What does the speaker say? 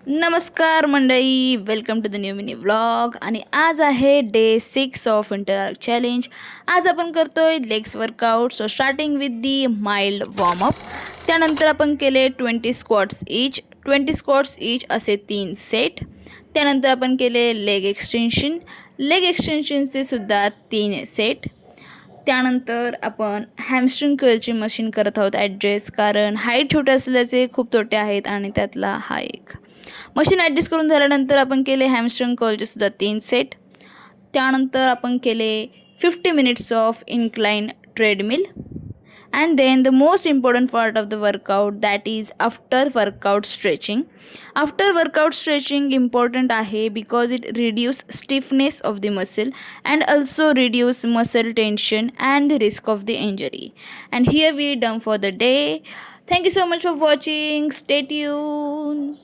नमस्कार मंडळी, welcome to the new mini vlog. आणि आज आहे डे 6 ऑफ इंटर चॅलेंज. आज आपण करतोय legs workout. So starting with the mild warm up. त्यानंतर आपण केले 20 स्क्वॉट्स इच असे 3 सेट. त्यानंतर आपण केले लेग एक्सटेन्शनचे सुद्धा 3 सेट. त्यानंतर आपण हॅमस्ट्रिंग कर्लची मशीन करत आहोत ॲडजस्ट, कारण हाईट छोटे असल्याचे खूप तोटे आहेत आणि त्यातला हा एक. मशीन ॲडजस्ट करून झाल्यानंतर आपण केले हॅमस्ट्रिंग कर्लचे सुद्धा 3 सेट. त्यानंतर आपण केले 50 minutes of incline treadmill. And then the most important part of the workout, that is after workout stretching. After workout stretching important आहे because it reduce stiffness of the muscle and also reduce muscle tension and the risk of the injury. And here we done for the day. Thank you so much for watching. Stay tuned.